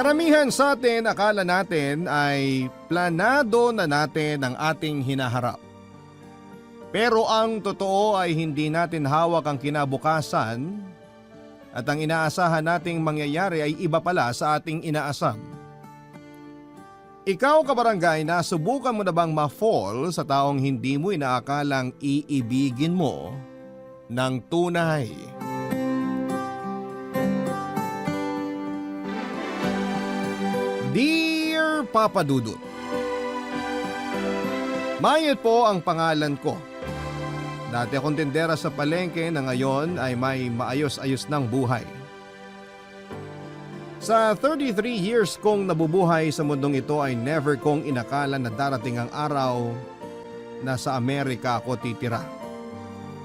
Karamihan sa atin akala natin ay planado na natin ang ating hinaharap. Pero ang totoo ay hindi natin hawak ang kinabukasan at ang inaasahan nating mangyayari ay iba pala sa ating inaasam. Ikaw kabarangay, nasubukan mo na bang ma-fall sa taong hindi mo inaakalang iibigin mo ng tunay? Dear Papa Dudut, Mayet po ang pangalan ko. Dati akong tindera sa palengke na ngayon ay may maayos-ayos ng buhay. Sa 33 years kong nabubuhay sa mundong ito ay never kong inakala na darating ang araw na sa Amerika ako titira.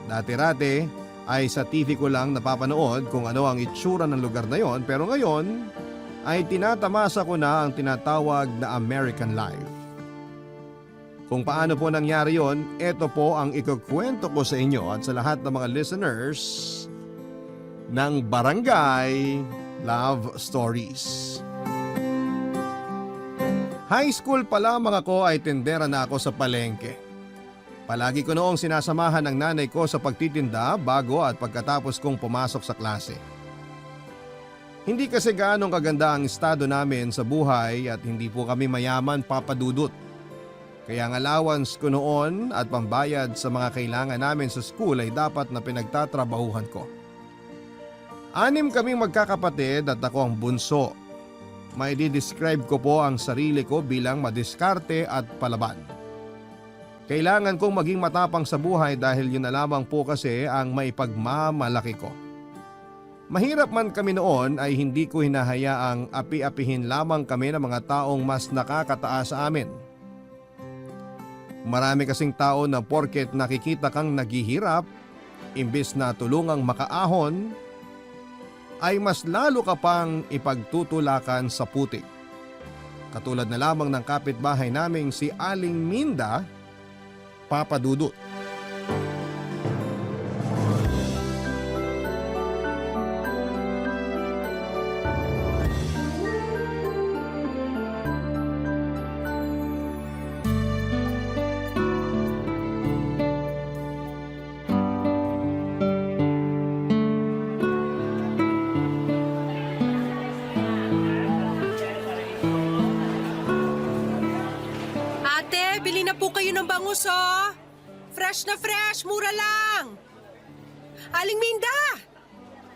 Dati-rati ay sa TV ko lang napapanood kung ano ang itsura ng lugar na yon, pero ngayon ay tinatamasa ko na ang tinatawag na American life. Kung paano po nangyari yon, ito po ang ikukwento ko sa inyo at sa lahat ng mga listeners ng Barangay Love Stories. High school pa lamang ako ay tindera na ako sa palengke. Palagi ko noong sinasamahan ng nanay ko sa pagtitinda bago at pagkatapos kong pumasok sa klase. Hindi kasi gaanong kaganda ang estado namin sa buhay at hindi po kami mayaman, Papa Dudut. Kaya ang allowance ko noon at pambayad sa mga kailangan namin sa school ay dapat na pinagtatrabahuhan ko. 6 kaming magkakapatid at ako ang bunso. May di-describe ko po ang sarili ko bilang madiskarte at palaban. Kailangan kong maging matapang sa buhay dahil yun na lamang po kasi ang maipagmamalaki ko. Mahirap man kami noon ay hindi ko hinahayaang api-apihin lamang kami ng mga taong mas nakakataas sa amin. Marami kasing tao na porket nakikita kang naghihirap, imbis na tulungang makaahon, ay mas lalo ka pang ipagtutulakan sa putik. Katulad na lamang ng kapitbahay naming si Aling Minda, Papa Dudut. Bangus oh! Fresh na fresh, mura lang! Aling Minda!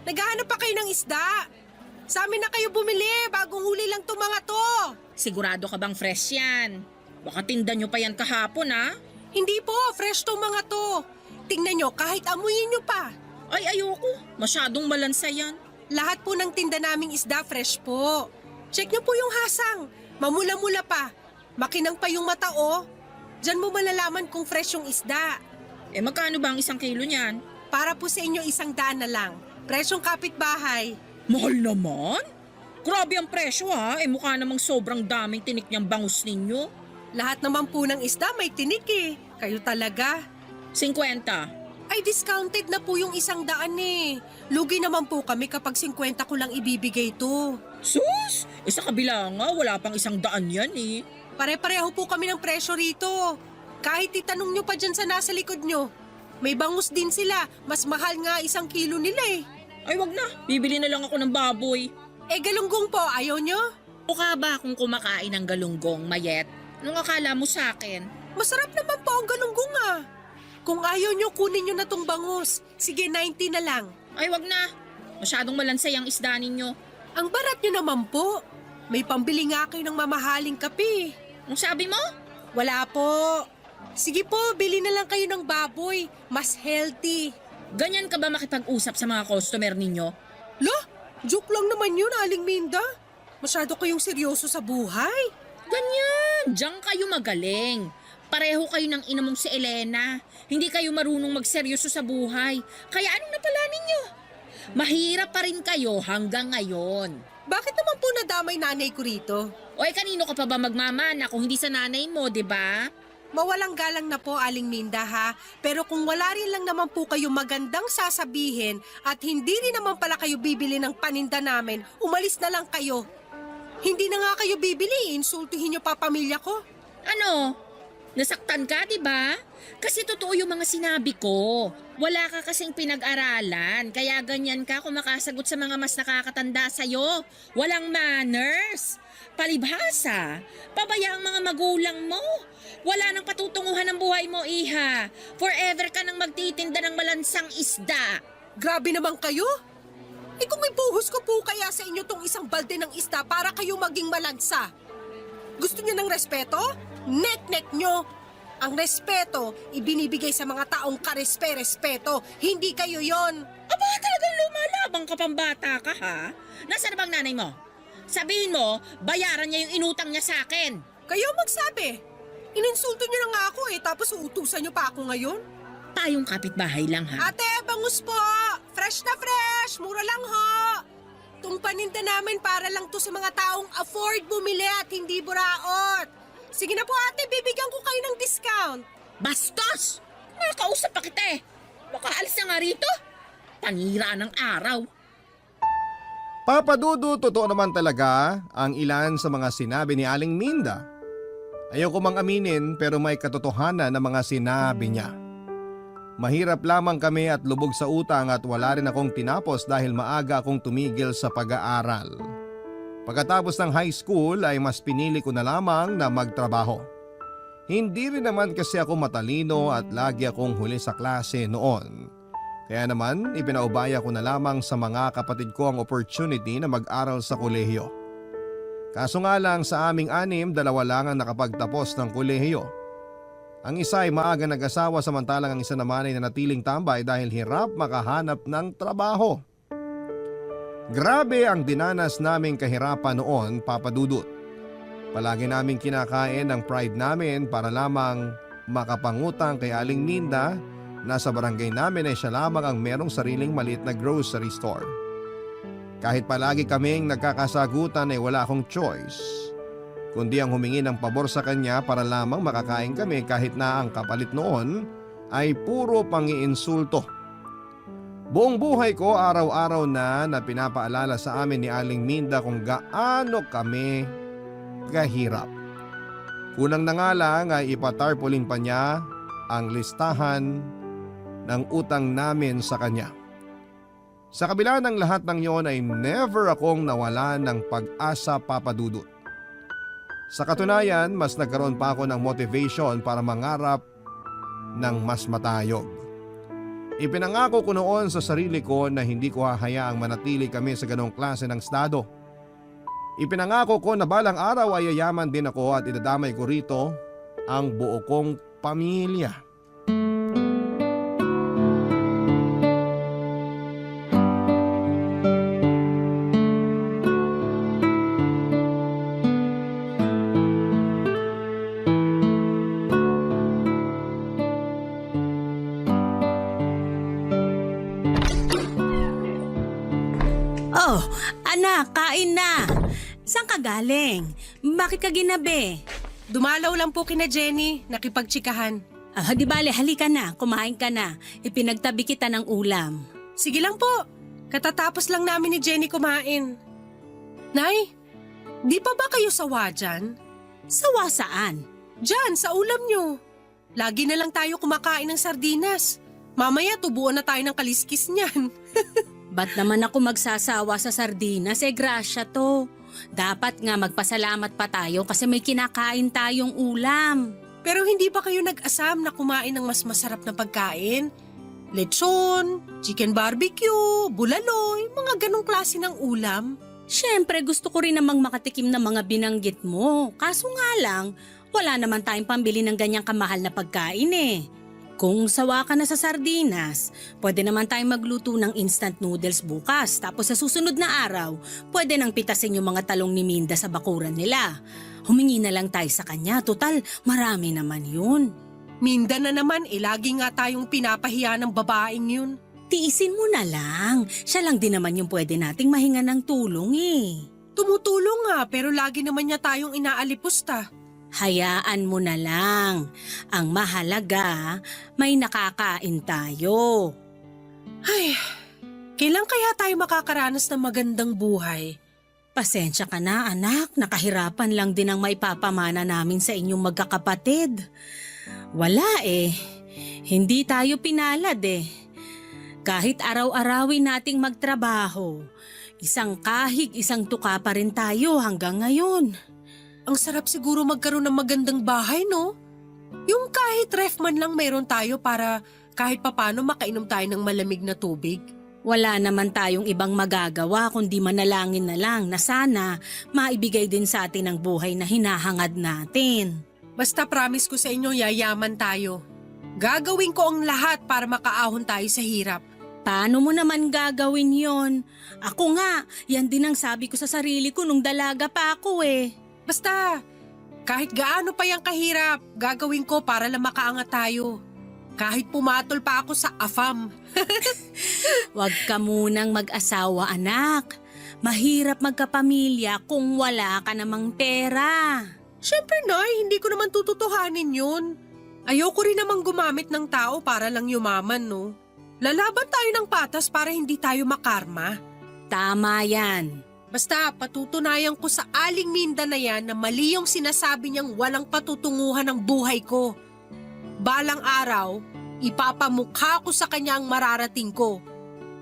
Naghahanap pa kayo ng isda? Sa amin na kayo bumili, bagong huli lang to mga to! Sigurado ka bang fresh yan? Baka tinda nyo pa yan kahapon ha? Hindi po, fresh to mga to. Tingnan nyo, kahit amuyin nyo pa. Ay ayoko, masyadong malansa yan. Lahat po ng tinda naming isda fresh po. Check nyo po yung hasang, mamula-mula pa. Makinang pa yung mata oh. Diyan mo malalaman kung fresh yung isda. Magkano ba ang 1 kilo niyan? Para po sa inyo 100 na lang. Presyong kapitbahay. Mahal naman? Grabe ang presyo ha. Mukha namang sobrang daming tinik niyang bangus ninyo. Lahat naman po ng isda may tinik eh. Kayo talaga. 50. Ay discounted na po yung 100 eh. Lugi naman po kami kapag 50 ko lang ibibigay to. Sus! Sa kabila nga, wala pang 100 yan eh. Pare-pareho po kami ng presyo rito. Kahit itanong nyo pa dyan sa nasa likod nyo. May bangus din sila. Mas mahal nga 1 kilo nila eh. Ay wag na, bibili na lang ako ng baboy. Galunggong po, ayaw nyo? O ka ba kung kumakain ng galunggong, Mayet? Anong akala mo sa akin? Masarap naman po ang galunggong ah. Kung ayaw nyo, kunin nyo na tong bangus. Sige, 90 na lang. Ay wag na, masyadong malansay ang isda ninyo. Ang barat nyo naman po. May pambili nga kayo ng mamahaling kape. Ang sabi mo? Wala po. Sige po, bili na lang kayo ng baboy. Mas healthy. Ganyan ka ba makipag-usap sa mga customer ninyo? Lo, joke lang naman yun, Aling Minda. Masyado kayong seryoso sa buhay. Ganyan, diyan kayo magaling. Pareho kayo ng ina mong si Elena. Hindi kayo marunong magseryoso sa buhay. Kaya anong napala ninyo? Mahirap pa rin kayo hanggang ngayon. Bakit naman po nadamay nanay ko rito? Oy, kanino ka pa ba magmamana kung hindi sa nanay mo, di ba? Mawalang galang na po, Aling Minda ha. Pero kung wala rin lang naman po kayo magandang sasabihin at hindi rin naman pala kayo bibili ng paninda namin, umalis na lang kayo. Hindi na nga kayo bibili, insultuhin niyo pa pamilya ko. Ano? Nasaktan ka, di ba? Kasi totoo yung mga sinabi ko. Wala ka kasing pinag-aralan, kaya ganyan ka kumakasagot sa mga mas nakakatanda sa'yo. Walang manners. Palibhasa, pabaya ang mga magulang mo. Wala nang patutunguhan ng buhay mo, iha. Forever ka nang magtitinda ng malansang isda. Grabe naman kayo. Kung may buhos ko po kaya sa inyo tong isang balde ng isda para kayo maging malansa. Gusto niyo ng respeto? Nek-nek nyo. Ang respeto, ibinibigay sa mga taong karespe-respeto. Hindi kayo yon. Aba, talagang lumalabang ka pambata ka, ha? Nasaan na bang nanay mo? Sabihin mo, bayaran niya yung inutang niya sa akin. Kayo magsabi. Ininsulto niyo na nga ako tapos uutusan niyo pa ako ngayon. Tayong kapitbahay lang, ha? Ate, bangus po! Fresh na fresh! Mura lang ho! Itong paninda namin para lang to sa mga taong afford bumili at hindi buraot. Sige na po ate, bibigyan ko kayo ng discount. Bastos! Nakakausap pa kita eh. Baka alis na nga rito. Panira ng araw. Papa Dudu, totoo naman talaga ang ilan sa mga sinabi ni Aling Minda. Ayoko mang aminin pero may katotohanan na mga sinabi niya. Mahirap lamang kami at lubog sa utang at wala rin akong tinapos dahil maaga akong tumigil sa pag-aaral. Pagkatapos ng high school ay mas pinili ko na lamang na magtrabaho. Hindi rin naman kasi ako matalino at lagi akong huli sa klase noon. Kaya naman ipinaubaya ko na lamang sa mga kapatid ko ang opportunity na mag-aral sa kolehiyo. Kaso nga lang sa aming anim, 2 lang ang nakapagtapos ng kolehiyo. Ang isa ay maaga nag-asawa samantalang ang isa naman ay nanatiling tambay dahil hirap makahanap ng trabaho. Grabe ang dinanas naming kahirapan noon, Papa Dudut. Palagi naming kinakain ang pride namin para lamang makapangutang kay Aling Minda na sa barangay namin ay siya lamang ang merong sariling maliit na grocery store. Kahit palagi kaming nagkakasagutan ay wala akong choice, kundi ang humingi ng pabor sa kanya para lamang makakain kami kahit na ang kapalit noon ay puro pangiinsulto. Buong buhay ko araw-araw na pinapaalala sa amin ni Aling Minda kung gaano kami kahirap. Kulang na nga lang ay ipatarpaulin pa niya ang listahan ng utang namin sa kanya. Sa kabila ng lahat ng yon ay never akong nawala ng pag-asa, Papa Dudut. Sa katunayan, mas nagkaroon pa ako ng motivation para mangarap ng mas matayog. Ipinangako ko noon sa sarili ko na hindi ko hahayaang manatili kami sa ganong klase ng estado. Ipinangako ko na balang araw ay yayaman din ako at idadamay ko rito ang buo kong pamilya. Oh, anak, kain na. Saan ka galing? Bakit ka ginabi? Dumalaw lang po kina Jenny, nakipagtsikahan. Di bale, halika na, kumain ka na. Ipinagtabi kita ng ulam. Sige lang po, katatapos lang namin ni Jenny kumain. Nay, di pa ba kayo sawa dyan? Sawa saan? Dyan, sa ulam nyo. Lagi na lang tayo kumakain ng sardinas. Mamaya tubuan na tayo ng kaliskis niyan. Ba't naman ako magsasawa sa sardinas? Grasya to. Dapat nga magpasalamat pa tayo kasi may kinakain tayong ulam. Pero hindi ba kayo nag-asam na kumain ng mas masarap na pagkain? Lechon, chicken barbecue, bulaloy, mga ganong klase ng ulam. Siyempre gusto ko rin namang makatikim ng mga binanggit mo. Kaso nga lang, wala naman tayong pambili ng ganyang kamahal na pagkain eh. Kung sawa ka na sa sardinas, pwede naman tayong magluto ng instant noodles bukas. Tapos sa susunod na araw, pwede nang pitasin yung mga talong ni Minda sa bakuran nila. Humingi na lang tayo sa kanya. Total, marami naman yun. Minda na naman, lagi nga tayong pinapahiya ng babaeng yun. Tiisin mo na lang. Siya lang din naman yung pwede nating mahinga ng tulong eh. Tumutulong nga, pero lagi naman niya tayong inaalipusta. Hayaan mo na lang. Ang mahalaga, may nakakain tayo. Ay, kailan kaya tayo makakaranas ng magandang buhay? Pasensya ka na anak, nakahirapan lang din ang maipapamana namin sa inyong magkakapatid. Wala eh, hindi tayo pinalad eh. Kahit araw-arawin nating magtrabaho, isang kahig, isang tuka pa rin tayo hanggang ngayon. Ang sarap siguro magkaroon ng magandang bahay, no? Yung kahit ref man lang mayroon tayo para kahit papano makainom tayo ng malamig na tubig. Wala naman tayong ibang magagawa kundi manalangin na lang na sana maibigay din sa atin ang buhay na hinahangad natin. Basta promise ko sa inyo, yayaman tayo. Gagawin ko ang lahat para makaahon tayo sa hirap. Paano mo naman gagawin yon? Ako nga, yan din ang sabi ko sa sarili ko nung dalaga pa ako eh. Basta, kahit gaano pa yung kahirap, gagawin ko para lang makaangat tayo. Kahit pumatol pa ako sa AFAM. Huwag ka munang mag-asawa anak. Mahirap magkapamilya kung wala ka namang pera. Siyempre, Nay, hindi ko naman tututuhanin yun. Ayoko rin namang gumamit ng tao para lang yumaman, no? Lalaban tayo ng patas para hindi tayo makarma. Tama yan. Basta patutunayan ko sa Aling Minda na yan na mali yung sinasabi niyang walang patutunguhan ng buhay ko. Balang araw, ipapamukha ko sa kanya ang mararating ko.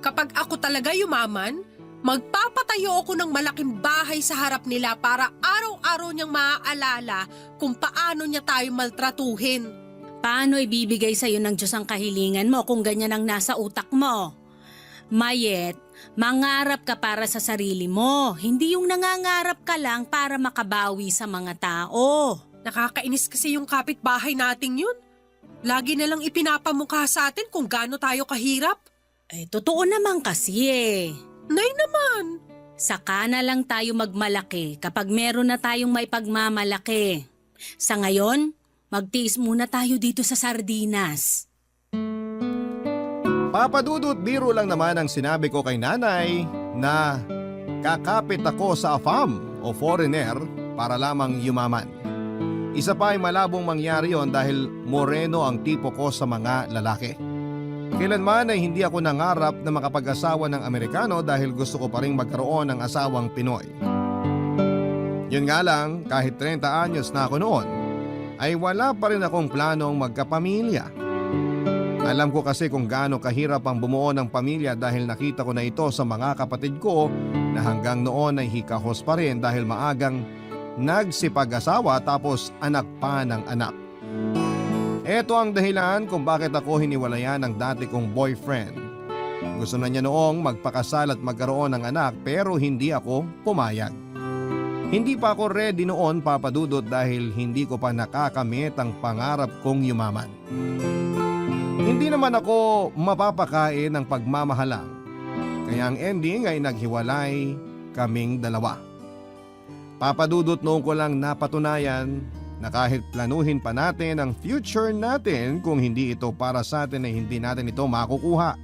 Kapag ako talaga yumaman, magpapatayo ako ng malaking bahay sa harap nila para araw-araw niyang maaalala kung paano niya tayo maltratuhin. Paano ibibigay sa'yo ng Diyos ang kahilingan mo kung ganyan ang nasa utak mo? Mayet, mangarap ka para sa sarili mo, hindi yung nangangarap ka lang para makabawi sa mga tao. Nakakainis kasi yung kapitbahay nating yun. Lagi na lang ipinapamukha sa atin kung gaano tayo kahirap. Eh, totoo naman kasi eh. Nay naman! Saka na lang tayo magmalaki kapag meron na tayong may pagmamalaki. Sa ngayon, magtiis muna tayo dito sa sardinas. Papadudot biro lang naman ang sinabi ko kay nanay na kakapit ako sa AFAM o foreigner para lamang yumaman. Isa pa ay malabong mangyari yon dahil moreno ang tipo ko sa mga lalaki. Kailanman ay hindi ako nangarap na makapag-asawa ng Amerikano dahil gusto ko pa rin magkaroon ng asawang Pinoy. Yun nga lang, kahit 30 anyos na ako noon, ay wala pa rin akong planong magkapamilya. Alam ko kasi kung gaano kahirap ang bumuo ng pamilya dahil nakita ko na ito sa mga kapatid ko na hanggang noon ay hikahos pa rin dahil maagang nagsipag-asawa tapos anak pa ng anak. Ito ang dahilan kung bakit ako hiniwalayan ng dati kong boyfriend. Gusto na niya noong magpakasal at magkaroon ng anak pero hindi ako pumayag. Hindi pa ako ready noon, Papadudot, dahil hindi ko pa nakakamit ang pangarap kong yumaman. Hindi naman ako mapapakain ng pagmamahalang. Kaya ang ending ay naghiwalay kaming dalawa. Papadudot, noon ko lang napatunayan na kahit planuhin pa natin ang future natin, kung hindi ito para sa atin ay hindi natin ito makukuha.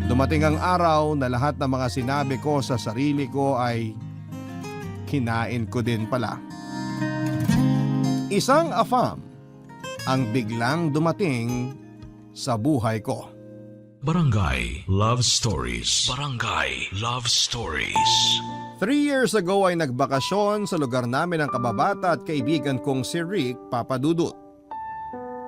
Dumating ang araw na lahat ng mga sinabi ko sa sarili ko ay kinain ko din pala. Isang AFAM ang biglang dumating sa buhay ko. Barangay Love Stories. Barangay Love Stories. 3 years ago ay nagbakasyon sa lugar namin ang kababata at kaibigan kong si Rick, Papadudut.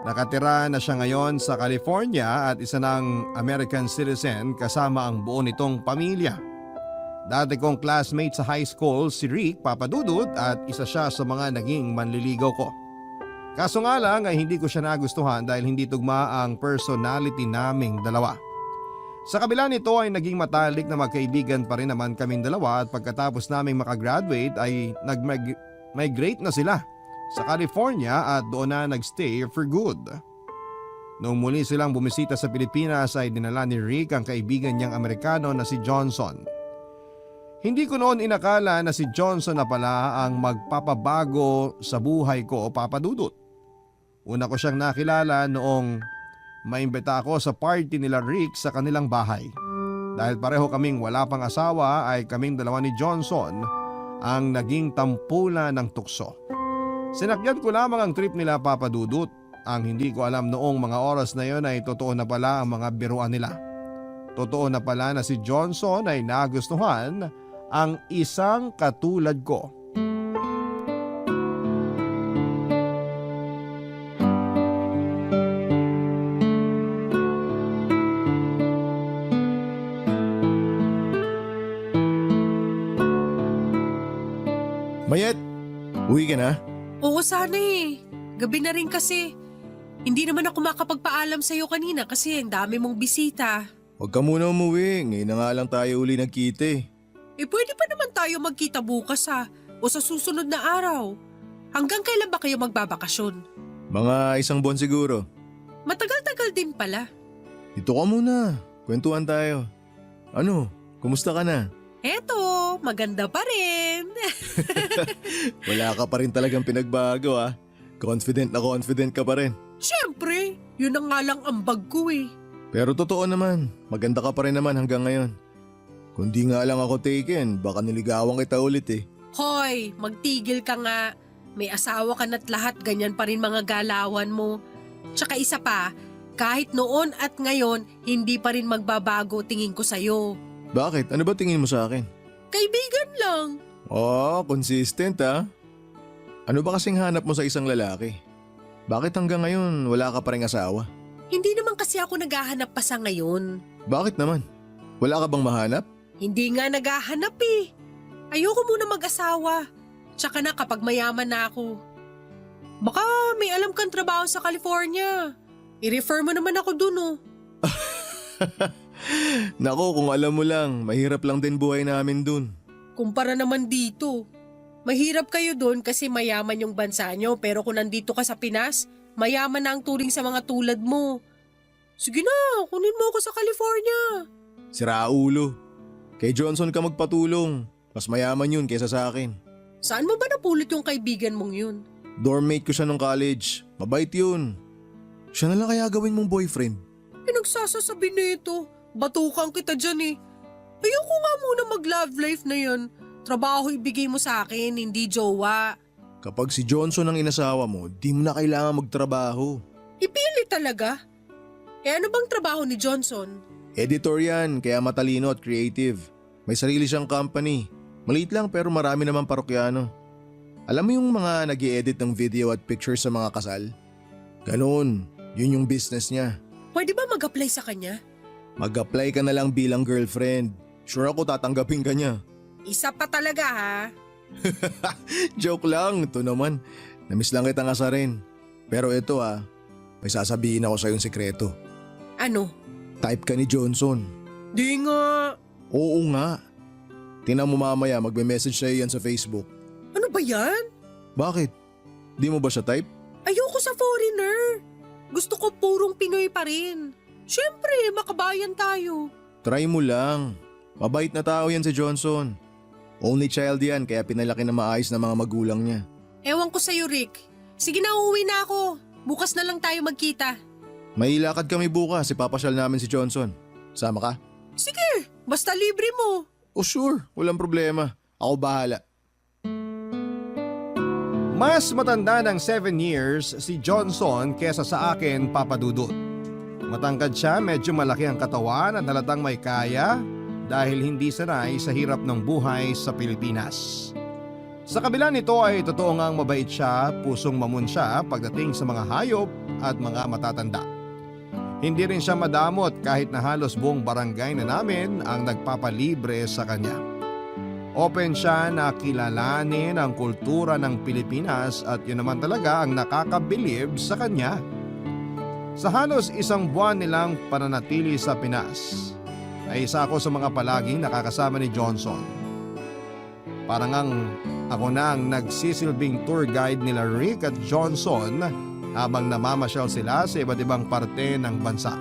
Nakatira na siya ngayon sa California at isa ng American citizen kasama ang buo nitong pamilya. Dati kong classmate sa high school si Rick, Papadudut, at isa siya sa mga naging manliligaw ko. Kaso nga lang ay hindi ko siya nagustuhan dahil hindi tugma ang personality naming dalawa. Sa kabila nito ay naging matalik na magkaibigan pa rin naman kaming dalawa at pagkatapos naming makagraduate ay nag-migrate na sila sa California at doon na nagstay for good. Noong muli silang bumisita sa Pilipinas ay dinala ni Rick ang kaibigan niyang Amerikano na si Johnson. Hindi ko noon inakala na si Johnson na pala ang magpapabago sa buhay ko, Papadudut. Una ko siyang nakilala noong maimbita ako sa party nila Rick sa kanilang bahay. Dahil pareho kaming wala pang asawa ay kaming dalawa ni Johnson ang naging tampulan ng tukso. Sinakyan ko lamang ang trip nila, Papadudut. Ang hindi ko alam noong mga oras na yon ay totoo na pala ang mga biruan nila. Totoo na pala na si Johnson ay nagustuhan ang isang katulad ko. Mayet, uwi ka na? Oo sana eh. Gabi na rin kasi. Hindi naman ako makapagpaalam sa'yo kanina kasi ang dami mong bisita. Huwag ka muna umuwi, ngayon na nga lang tayo uli nagkita eh. Pwede pa naman tayo magkita bukas o sa susunod na araw. Hanggang kailan ba kayo magbabakasyon? Mga 1 buwan siguro. Matagal-tagal din pala. Dito ka muna, kwentuhan tayo. Ano, kumusta ka na? Eto, maganda pa rin. Wala ka pa rin talagang pinagbago ah. Confident ka pa rin. Siyempre, yun ang nga lang ambag ko eh. Pero totoo naman, maganda ka pa rin naman hanggang ngayon. Kung di nga lang ako taken, baka niligawan kita ulit eh. Hoy, magtigil ka nga. May asawa ka na't lahat, ganyan pa rin mga galawan mo. Tsaka isa pa, kahit noon at ngayon, hindi pa rin magbabago tingin ko sa'yo. Bakit? Ano ba tingin mo sa akin? Kaibigan lang. Oh, consistent ah. Ano ba kasing hanap mo sa isang lalaki? Bakit hanggang ngayon wala ka pa ring asawa? Hindi naman kasi ako naghahanap pa sa ngayon. Bakit naman? Wala ka bang mahanap? Hindi nga naghahanap eh. Ayoko muna mag-asawa. Tsaka na kapag mayaman na ako. Baka may alam kang trabaho sa California. I-refer mo naman ako dun oh. Nako, kung alam mo lang, mahirap lang din buhay namin dun. Kumpara naman dito. Mahirap kayo dun kasi mayaman yung bansa nyo pero kung nandito ka sa Pinas, mayaman na ang turing sa mga tulad mo. Sige na, kunin mo ako sa California. Sira ulo. Kay Johnson ka magpatulong. Mas mayaman yun kaysa sa akin. Saan mo ba napulot yung kaibigan mong yun? Dormmate ko siya nung college. Mabait yun. Siya na lang kaya gawin mong boyfriend. Pinagsasasabi nito. Batukan kita dyan eh. Ayoko nga muna mag-love life na yan. Trabaho ibigay mo sa akin, hindi jowa. Kapag si Johnson ang inasawa mo, di mo na kailangan magtrabaho. Ipili talaga. Ano bang trabaho ni Johnson? Editor yan, kaya matalino at creative. May sarili siyang company. Maliit lang pero marami naman parokyano. Alam mo yung mga nag-i-edit ng video at pictures sa mga kasal? Ganun, yun yung business niya. Pwede ba mag-apply sa kanya? Mag-apply ka na lang bilang girlfriend. Sure ako tatanggapin ka niya. Isa pa talaga ha. Joke lang, ito naman. Namiss lang kitang asarin. Pero ito may sasabihin ako sa yung sekreto. Ano? Type ka ni Johnson. Di nga. Oo nga. Tingnan mo mamaya magme-message sa'yo yan sa Facebook. Ano ba yan? Bakit? Di mo ba siya type? Ayoko sa foreigner. Gusto ko purong Pinoy pa rin. Siyempre, makabayan tayo. Try mo lang. Mabait na tao yan si Johnson. Only child yan kaya pinalaki na maayos ng mga magulang niya. Ewan ko sa'yo, Rick. Sige na, uuwi na ako. Bukas na lang tayo magkita. May lakad kami bukas, ipapasyal namin si Johnson. Sama ka? Sige, basta libre mo. Oh sure, walang problema. Ako bahala. Mas matanda ng 7 years si Johnson kesa sa akin, Papa Dudut. Matangkad siya, medyo malaki ang katawan at halatang may kaya dahil hindi sanay sa hirap ng buhay sa Pilipinas. Sa kabila nito ay totoo ngang mabait siya, pusong mamun siya pagdating sa mga hayop at mga matatanda. Hindi rin siya madamot kahit na halos buong barangay na namin ang nagpapalibre sa kanya. Open siya na kilalanin ang kultura ng Pilipinas at yun naman talaga ang nakakabilib sa kanya. Sa halos 1 buwan nilang pananatili sa Pinas, ay isa ako sa mga palaging nakakasama ni Johnson. Parang ako na ang nagsisilbing tour guide nila Rick at Johnson habang namamasyal sila sa iba't ibang parte ng bansa.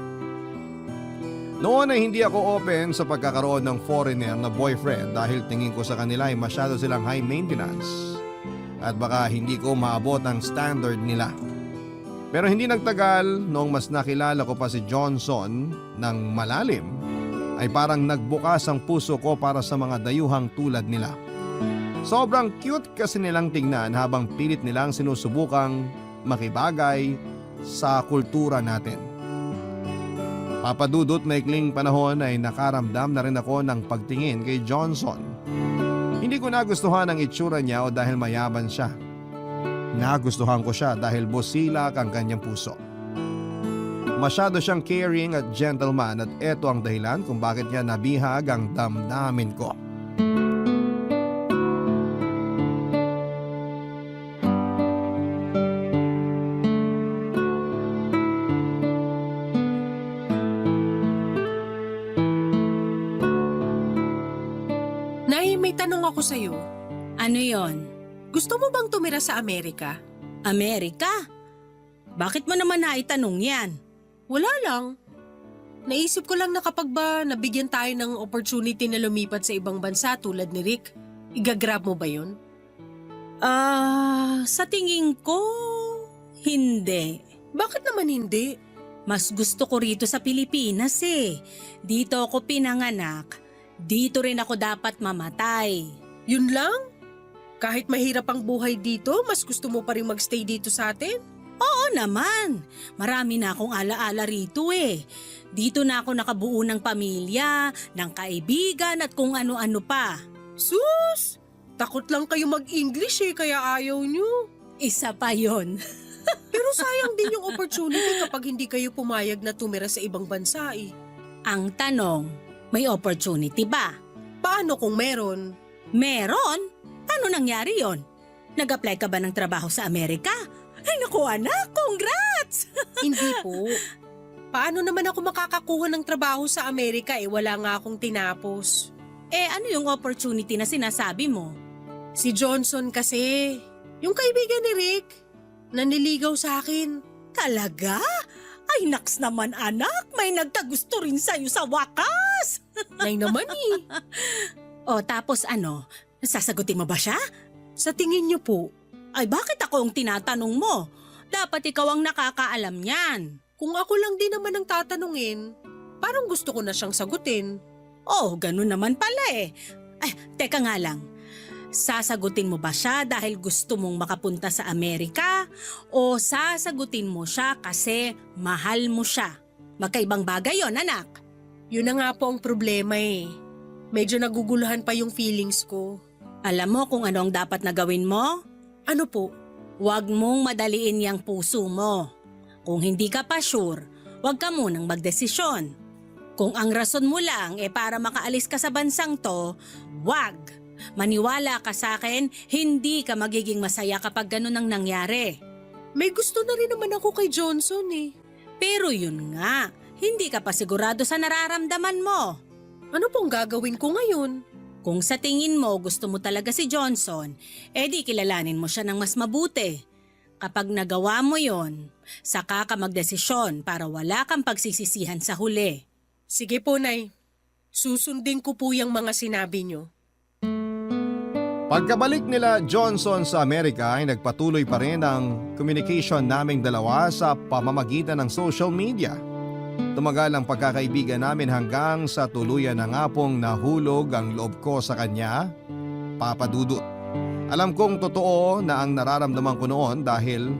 Noon ay hindi ako open sa pagkakaroon ng foreigner na boyfriend dahil tingin ko sa kanila ay masyado silang high maintenance at baka hindi ko maabot ang standard nila. Pero hindi nagtagal, noong mas nakilala ko pa si Johnson ng malalim, ay parang nagbukas ang puso ko para sa mga dayuhang tulad nila. Sobrang cute kasi nilang tingnan habang pilit nilang sinusubukang makibagay sa kultura natin. Papadudot maikling panahon ay nakaramdam na rin ako ng pagtingin kay Johnson. Hindi ko nagustuhan ang itsura niya o dahil mayaman siya. Nagustuhan ko siya dahil busilak ang kanyang puso. Masyado siyang caring at gentleman at eto ang dahilan kung bakit niya nabihag ang damdamin ko. Nay, may tanong ako sa'yo. Ano yon? Gusto mo bang tumira sa Amerika? Amerika? Bakit mo naman naitanong yan? Wala lang. Naisip ko lang na kapag ba nabigyan tayo ng opportunity na lumipat sa ibang bansa tulad ni Rick, igagrab mo ba yun? Sa tingin ko, hindi. Bakit naman hindi? Mas gusto ko rito sa Pilipinas eh. Dito ako pinanganak. Dito rin ako dapat mamatay. Yun lang? Kahit mahirap ang buhay dito, mas gusto mo pa rin magstay dito sa atin? Oo naman. Marami na akong alaala rito eh. Dito na ako nakabuo ng pamilya, ng kaibigan at kung ano-ano pa. Sus! Takot lang kayo mag-English eh, kaya ayaw nyo. Isa pa yon. Pero sayang din yung opportunity kapag hindi kayo pumayag na tumira sa ibang bansa eh. Ang tanong, may opportunity ba? Paano kung meron? Meron? Ano nangyari yon? Nag-apply ka ba ng trabaho sa Amerika? Ay naku anak, congrats! Hindi po. Paano naman ako makakakuha ng trabaho sa Amerika eh wala nga akong tinapos? Ano yung opportunity na sinasabi mo? Si Johnson kasi, yung kaibigan ni Rick, naniligaw sa akin. Talaga? Ay naks naman anak, may nagkagusto rin sa'yo sa wakas! Nay naman eh. O tapos ano, sasagutin mo ba siya? Sa tingin niyo po, Ay bakit ako ang tinatanong mo? Dapat ikaw ang nakakaalam niyan. kung ako lang din naman ang tatanungin, parang gusto ko na siyang sagutin. Oh, ganun naman pala eh. Ay, teka nga lang. Sasagutin mo ba siya dahil gusto mong makapunta sa Amerika? O sasagutin mo siya kasi mahal mo siya? Magkaibang bagay yon, anak. Yun na nga po ang problema eh. Medyo naguguluhan pa yung feelings ko. Alam mo kung ano ang dapat na gawin mo? Ano po? Huwag mong madaliin yang puso mo. Kung hindi ka pa sure, huwag ka munang magdesisyon. Kung ang rason mo lang para makaalis ka sa bansang to, wag. Maniwala ka sa akin, hindi ka magiging masaya kapag ganun ang nangyari. May gusto na rin naman ako kay Johnson eh. Pero yun nga, hindi ka pa sigurado sa nararamdaman mo. Ano pong gagawin ko ngayon? Kung sa tingin mo gusto mo talaga si Johnson, di kilalanin mo siya ng mas mabuti. Kapag nagawa mo yon, saka ka magdesisyon para wala kang pagsisisihan sa huli. Sige po, Nay. Susundin ko po yung mga sinabi niyo. Pagkabalik nila Johnson sa Amerika ay nagpatuloy pa rin ang communication naming dalawa sa pamamagitan ng social media. Tumagal ang pagkakaibigan namin hanggang sa tuluyan na nga pong nahulog ang loob ko sa kanya, Papa Dudut. Alam kong totoo na ang nararamdaman ko noon dahil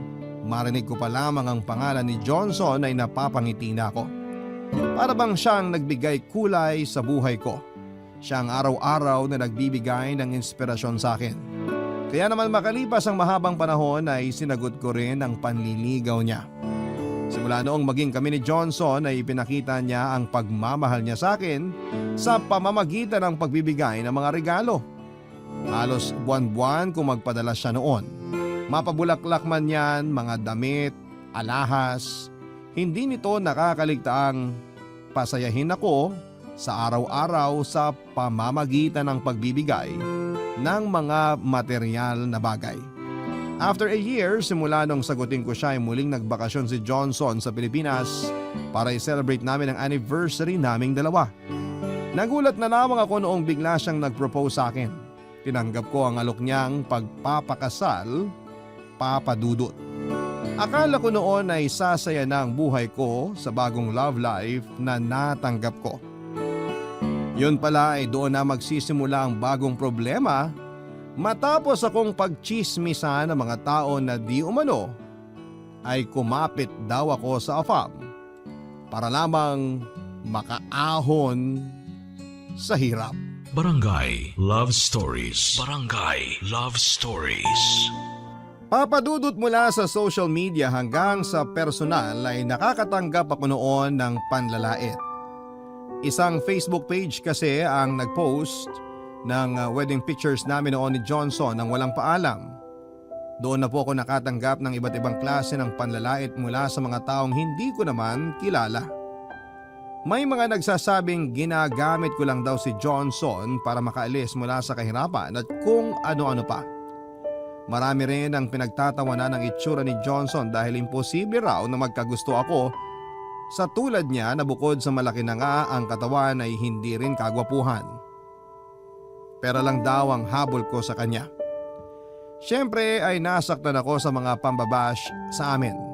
marinig ko pa lamang ang pangalan ni Johnson ay napapangiti na ako. Para bang siyang nagbigay kulay sa buhay ko. Siya ang araw-araw na nagbibigay ng inspirasyon sa akin. Kaya naman makalipas ang mahabang panahon ay sinagot ko rin ang panliligaw niya. Simula noong maging kami ni Johnson ay ipinakita niya ang pagmamahal niya sa akin sa pamamagitan ng pagbibigay ng mga regalo. Halos buwan-buwan kung magpadala siya noon. Mapabulaklak man yan, mga damit, alahas. Hindi nito nakakaligtaang pasayahin ako sa araw-araw sa pamamagitan ng pagbibigay ng mga material na bagay. After a year, simula nung sagutin ko siya ay muling nagbakasyon si Johnson sa Pilipinas para i-celebrate namin ang anniversary naming dalawa. Nagulat na lamang ako noong bigla siyang nag-propose sa akin. Tinanggap ko ang alok niyang pagpapakasal, Papa Dudut. Akala ko noon ay sasaya na ang buhay ko sa bagong love life na natanggap ko. Yun pala ay doon na magsisimula ang bagong problema matapos akong pagchismisan ng mga tao na di umano ay kumapit daw ako sa AFAM para lamang makaahon sa hirap. Barangay Love Stories. Barangay Love Stories. Papadudot mula sa social media hanggang sa personal ay nakakatanggap ako noon ng panlalait. Isang Facebook page kasi ang nagpost ng wedding pictures namin noon ni Johnson nang walang paalam. Doon na po ako nakatanggap ng iba't ibang klase ng panlalait mula sa mga taong hindi ko naman kilala. May mga nagsasabing ginagamit ko lang daw si Johnson para makaalis mula sa kahirapan at kung ano-ano pa. Marami rin ang pinagtatawanan ng itsura ni Johnson dahil imposible raw na magkagusto ako sa tulad niya na bukod sa malaki na nga ang katawan ay hindi rin kagwapuhan. Pera lang daw ang habol ko sa kanya. Siyempre ay nasaktan ako sa mga pambabash sa amin.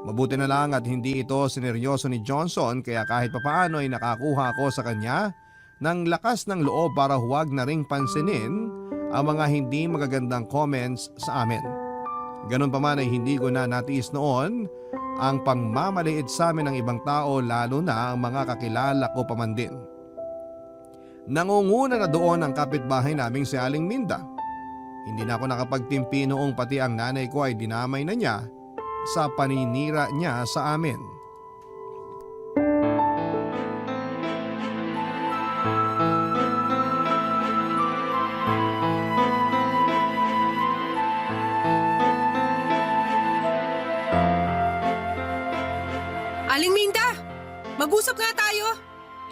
Mabuti na lang at hindi ito sineryoso ni Johnson kaya kahit papaano ay nakakuha ako sa kanya ng lakas ng loob para huwag na ring pansinin ang mga hindi magagandang comments sa amin. Ganun pa man ay hindi ko na natiis noon ang pangmamaliit sa amin ng ibang tao lalo na ang mga kakilala ko pa man din. Nangunguna na doon ang kapitbahay naming si Aling Minda. Hindi na ako nakapagtimpi noong pati ang nanay ko ay dinamay na niya sa paninira niya sa amin. Aling Minda, mag-usap nga tayo.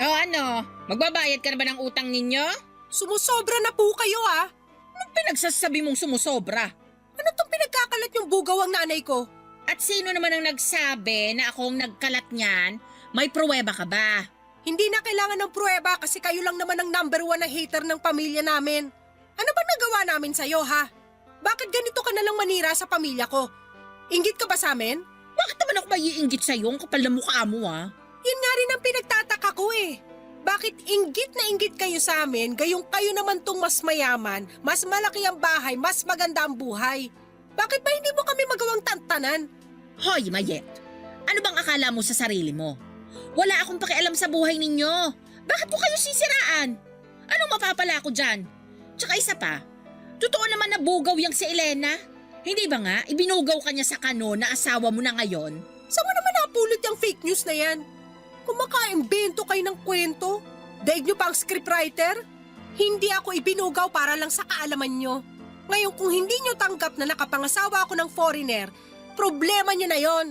O ano, magbabayad ka na ba ng utang ninyo? Sumusobra na po kayo ah. Anong pinagsasabi mong sumusobra? Ano tong pinagkakalat yung bugaw ang nanay ko? At sino naman ang nagsabi na akong nagkalat niyan? May pruweba ka ba? Hindi na kailangan ng pruweba kasi kayo lang naman ang number 1 na hater ng pamilya namin. Ano ba nagawa namin sa'yo ha? Bakit ganito ka nalang manira sa pamilya ko? Inggit ka ba sa amin? Bakit naman ako maiinggit sa'yo? Ang kapal na mukha mo ah. Yun nga rin ang pinagtataka ko eh. Bakit inggit na inggit kayo sa amin, gayong kayo naman tong mas mayaman, mas malaki ang bahay, mas maganda ang buhay? Bakit ba hindi mo kami magawang tantanan? Hoy, Mayet! Ano bang akala mo sa sarili mo? Wala akong pakialam sa buhay ninyo. Bakit ko kayo sisiraan? Anong mapapala ko dyan? Tsaka isa pa, totoo naman na bugaw yang si Elena. Hindi ba nga, ibinugaw ka niya sa kano na asawa mo na ngayon? Saan mo naman napulot yung fake news na yan? Kumaka-imbento kayo ng kwento? Daig nyo pa ang scriptwriter? Hindi ako ibinugaw para lang sa kaalaman nyo. Ngayon kung hindi nyo tanggap na nakapangasawa ako ng foreigner, problema nyo na yon.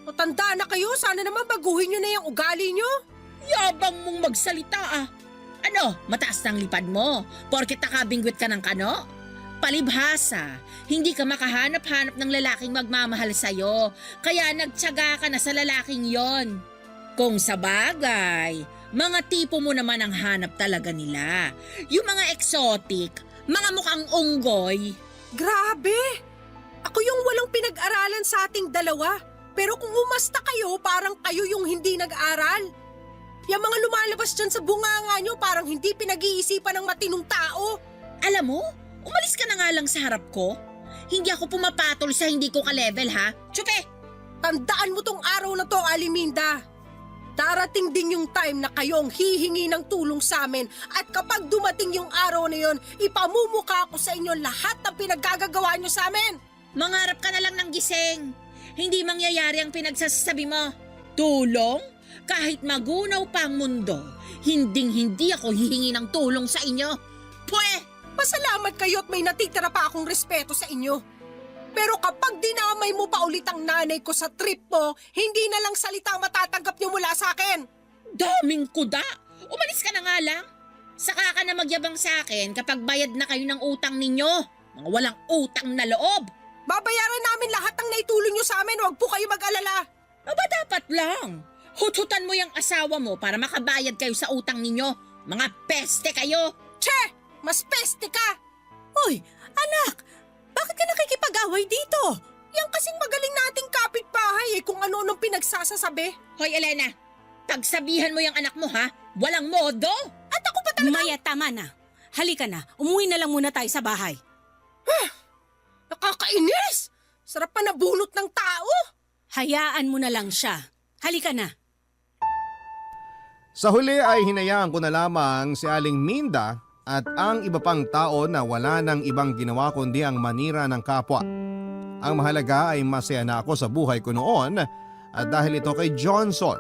O tanda na kayo, sana naman baguhin nyo na yung ugali nyo. Yabang mong magsalita ah. Ano, mataas na ang lipad mo? Porket nakabingwit ka ng kano? Palibhasa, hindi ka makahanap-hanap ng lalaking magmamahal sa'yo, kaya nagtiyaga ka na sa lalaking yon. Kung sa bagay, mga tipo mo naman ang hanap talaga nila. Yung mga exotic, mga mukhang unggoy. Grabe! Ako yung walang pinag-aralan sa ating dalawa. Pero kung umasta kayo, parang kayo yung hindi nag-aral. Yung mga lumalabas dyan sa bunganga nyo, parang hindi pinag-iisipan ng matinong tao. Alam mo, umalis ka na nga lang sa harap ko. Hindi ako pumapatol sa hindi ko ka-level ha. Tsupe! Tandaan mo tong araw na to, Aliminda. Darating din yung time na kayo ang hihingi ng tulong sa amin at kapag dumating yung araw na yon, ipamumuka ko sa inyo lahat ng pinaggagawa nyo sa amin. Mangarap ka na lang ng gising. Hindi mangyayari ang pinagsasabi mo. Tulong? Kahit magunaw pa ang mundo, hinding-hindi ako hihingi ng tulong sa inyo. Pwe! Pasalamat kayo at may natitira pa akong respeto sa inyo. Pero kapag dinamay mo pa ulit ang nanay ko sa trip mo, hindi na lang salita ang matatanggap niyo mula sa akin. Daming kuda! Umalis ka na nga lang. Saka ka na magyabang sa akin kapag bayad na kayo ng utang ninyo. Mga walang utang na loob. Babayaran namin lahat ng naitulong niyo sa amin, huwag po kayo mag-alala. Aba dapat lang. Huthutan mo yung asawa mo para makabayad kayo sa utang ninyo. Mga peste kayo. Che! Mas peste ka! Uy, anak! Bakit ka nakikipag-away dito? Yan kasing magaling nating kapitbahay kung ano-anong pinagsasasabi. Hoy Elena, pagsabihan mo yung anak mo ha, walang modo. At ako pa talaga... Maya, tama na. Halika na, umuwi na lang muna tayo sa bahay. Nakakainis! Sarap pa nabunot ng tao! Hayaan mo na lang siya. Halika na. Sa huli ay hinayaan ko na lamang si Aling Minda at ang iba pang tao na wala nang ibang ginawa kundi ang manira ng kapwa. Ang mahalaga ay masaya na ako sa buhay ko noon at dahil ito kay Johnson.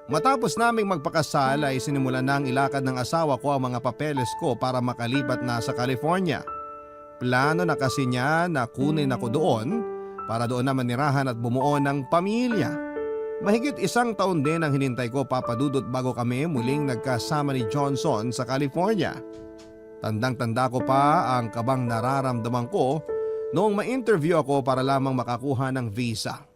Matapos naming magpakasal ay sinimulan na ang ilakad ng asawa ko ang mga papeles ko para makalipat na sa California. Plano na kasi niya na kunin ako doon para doon na manirahan at bumuo ng pamilya. Mahigit 1 taon din ang hinintay ko, Papa Dudut, bago kami muling nagkasama ni Johnson sa California. Tandang-tanda ko pa ang kabang nararamdaman ko noong ma-interview ako para lamang makakuha ng visa.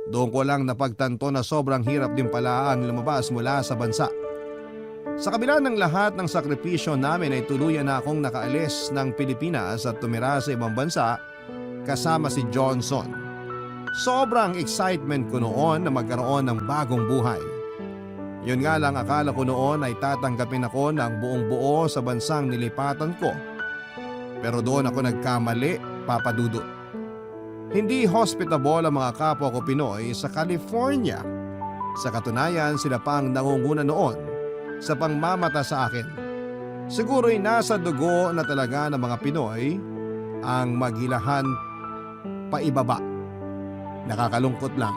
Doon ko lang napagtanto na sobrang hirap din pala ang lumabas mula sa bansa. Sa kabila ng lahat ng sakripisyo namin ay tuluyan na akong nakaalis ng Pilipinas at tumira sa ibang bansa kasama si Johnson. Sobrang excitement ko noon na magkaroon ng bagong buhay. Yun nga lang, akala ko noon ay tatanggapin ako ng buong buo sa bansang nilipatan ko. Pero doon ako nagkamali, Papa Dudut. Hindi hospitable ang mga kapwa ko Pinoy sa California. Sa katunayan, sila pa ang nangunguna noon sa pangmamata sa akin. Siguro'y nasa dugo na talaga ng mga Pinoy ang maghilahan paibaba. Nakakalungkot lang.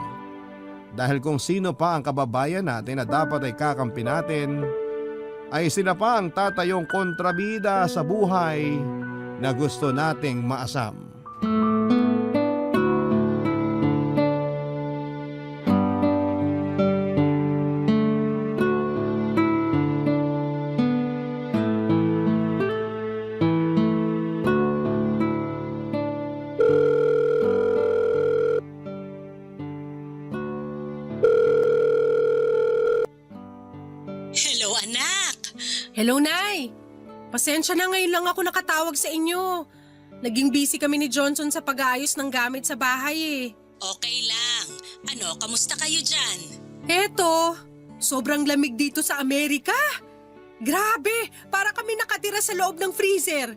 Dahil kung sino pa ang kababayan natin na dapat ay kakampi natin, ay sila pa ang tatayong kontrabida sa buhay na gusto nating maasam. Hello, anak! Hello, Nay! Pasensya na, ngayon lang ako nakatawag sa inyo. Naging busy kami ni Johnson sa pag-aayos ng gamit sa bahay eh. Okay lang. Ano, kamusta kayo dyan? Eto, sobrang lamig dito sa Amerika. Grabe, para kami nakatira sa loob ng freezer.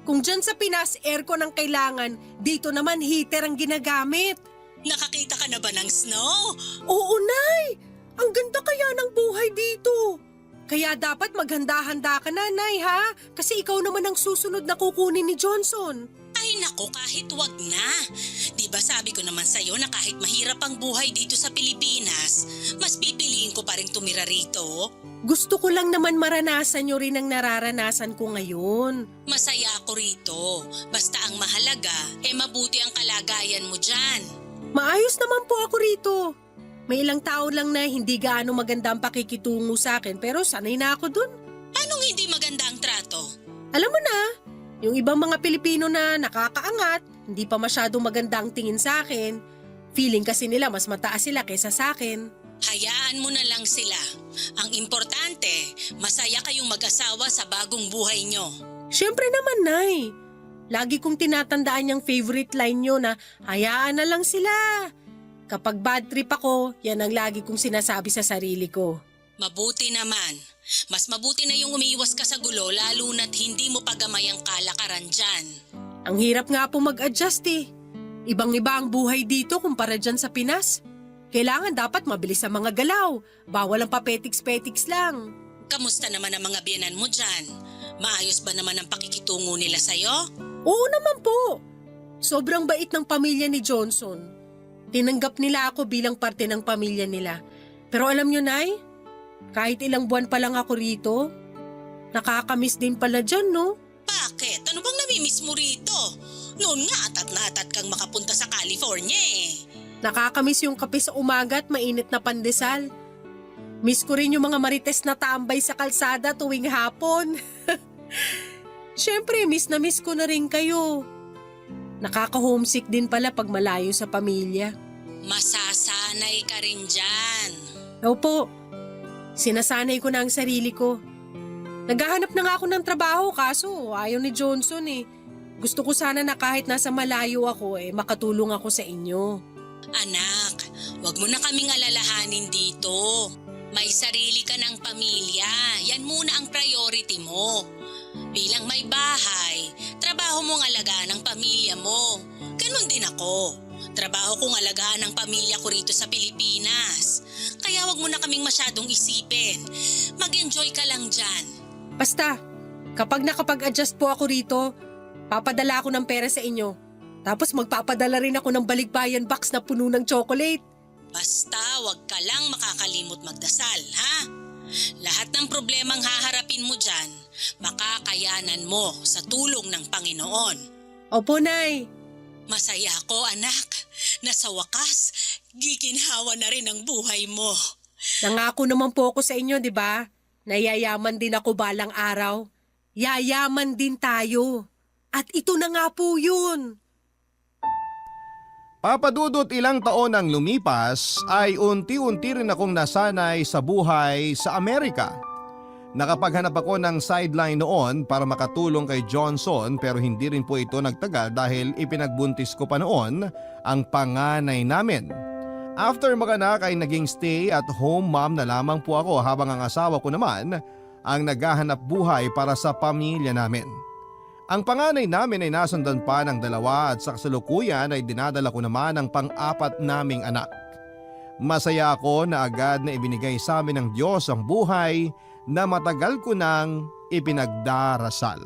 Kung dyan sa Pinas, aircon ang kailangan, dito naman heater ang ginagamit. Nakakita ka na ba ng snow? Oo, Nay! Ang ganda kaya ng buhay dito. Kaya dapat maghanda-handa ka na, Nay, ha? Kasi ikaw naman ang susunod na kukunin ni Johnson. Ay nako, kahit wag na. Di ba sabi ko naman sa'yo na kahit mahirap ang buhay dito sa Pilipinas, mas pipiliin ko pa rin tumira rito? Gusto ko lang naman maranasan nyo rin ang nararanasan ko ngayon. Masaya ako rito. Basta ang mahalaga, mabuti ang kalagayan mo dyan. Maayos naman po ako rito. May ilang tao lang na hindi gaano maganda ang pakikitungo sa akin pero sanay na ako dun. Anong hindi maganda ang trato? Alam mo na, yung ibang mga Pilipino na nakakaangat, hindi pa masyadong maganda ang tingin sa akin. Feeling kasi nila mas mataas sila kaysa sa akin. Hayaan mo na lang sila. Ang importante, masaya kayong mag-asawa sa bagong buhay nyo. Siyempre naman, Nay. Lagi kong tinatandaan yung favorite line nyo na hayaan na lang sila. Kapag bad trip ako, yan ang lagi kong sinasabi sa sarili ko. Mabuti naman. Mas mabuti na yung umiiwas ka sa gulo lalo na't hindi mo pagamay ang kalakaran dyan. Ang hirap nga po mag-adjust eh. Ibang-iba ang buhay dito kumpara dyan sa Pinas. Kailangan dapat mabilis ang mga galaw. Bawal ang papetiks-petiks lang. Kamusta naman ang mga biyenan mo dyan? Maayos ba naman ang pakikitungo nila sa'yo? Oo naman po. Sobrang bait ng pamilya ni Johnson. Tinanggap nila ako bilang parte ng pamilya nila. Pero alam nyo, Nay, kahit ilang buwan pa lang ako rito, nakakamiss din pala dyan, no? Bakit? Ano bang namimiss mo rito? Noon nga atat na atat kang makapunta sa California eh. Nakakamiss yung kape sa umaga at mainit na pandesal. Miss ko rin yung mga marites na tambay sa kalsada tuwing hapon. Siyempre, miss na miss ko na rin kayo. Nakaka-homesick din pala pag malayo sa pamilya. Masasanay ka rin dyan. Opo, sinasanay ko na ang sarili ko. Naghahanap na nga ako ng trabaho kaso ayaw ni Johnson eh. Gusto ko sana na kahit nasa malayo ako makatulong ako sa inyo. Anak, wag mo na kaming alalahanin dito. May sarili ka ng pamilya. Yan muna ang priority mo. Bilang may bahay, trabaho mong alagaan ang pamilya mo. Ganon din ako. Trabaho kong alagaan ang pamilya ko rito sa Pilipinas. Kaya wag mo na kaming masyadong isipin. Mag-enjoy ka lang dyan. Basta, Kapag nakapag-adjust po ako rito, papadala ako ng pera sa inyo. Tapos magpapadala rin ako ng balikbayan box na puno ng chocolate. Basta wag ka lang makakalimot magdasal, ha? Lahat ng problemang haharapin mo dyan, makakayanan mo sa tulong ng Panginoon. Opo, Nay. Masaya ako, anak, na sa wakas, giginhawa na rin ang buhay mo. Nangako naman po ako sa inyo, di ba? Nayayaman din ako balang araw. Yayaman din tayo. At ito na nga po yun. Papadudot ilang taon ang lumipas ay unti-unti rin akong nasanay sa buhay sa Amerika. Nakapaghanap ako ng sideline noon para makatulong kay Johnson pero hindi rin po ito nagtagal dahil ipinagbuntis ko pa noon ang panganay namin. After maganak ay naging stay at home mom na lamang po ako habang ang asawa ko naman ang naghahanap buhay para sa pamilya namin. Ang panganay namin ay nasundan pa ng 2 at sa kasalukuyan ay dinadala ko naman ang pang-4 naming anak. Masaya ako na agad na ibinigay sa amin ng Diyos ang buhay na matagal ko nang ipinagdarasal.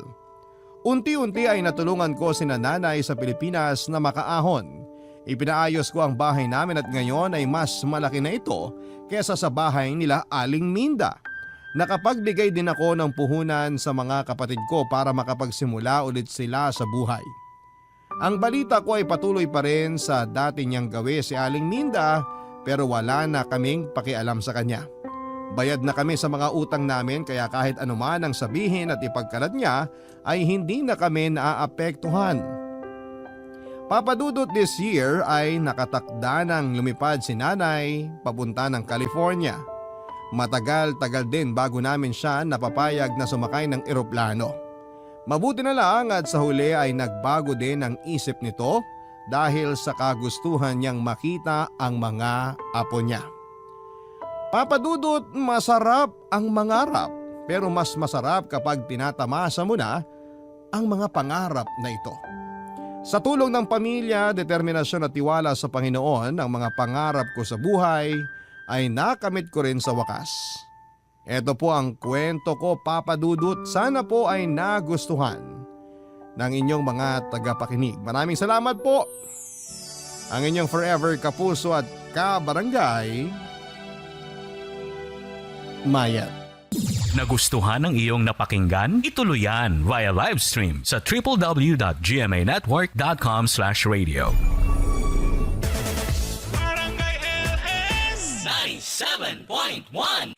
Unti-unti ay natulungan ko si nanay sa Pilipinas na makaahon. Ipinaayos ko ang bahay namin at ngayon ay mas malaki na ito kaysa sa bahay nila Aling Minda. Nakapagbigay din ako ng puhunan sa mga kapatid ko para makapagsimula ulit sila sa buhay. Ang balita ko ay patuloy pa rin sa dati niyang gawi si Aling Minda pero wala na kaming pakialam sa kanya. Bayad na kami sa mga utang namin kaya kahit anuman ang sabihin at ipagkalat niya ay hindi na kami naaapektuhan. Papadudot this year ay nakatakda ng lumipad si nanay papunta ng California. Matagal-tagal din bago namin siya napapayag na sumakay ng eroplano. Mabuti na lang at sa huli ay nagbago din ang isip nito dahil sa kagustuhan niyang makita ang mga apo niya. Papadudot, masarap ang mangarap pero mas masarap kapag tinatamasa mo na ang mga pangarap na ito. Sa tulong ng pamilya, determinasyon at tiwala sa Panginoon, ang mga pangarap ko sa buhay ay nakamit ko rin sa wakas. Ito po ang kwento ko, Papa Dudut. Sana po ay nagustuhan ng inyong mga tagapakinig. Maraming salamat po. Ang inyong forever kapuso at kabarangay, Mayat. Nagustuhan ng iyong napakinggan? Ituloy yan via live stream sa www.gmanetwork.com/radio. Barangay LS 97.1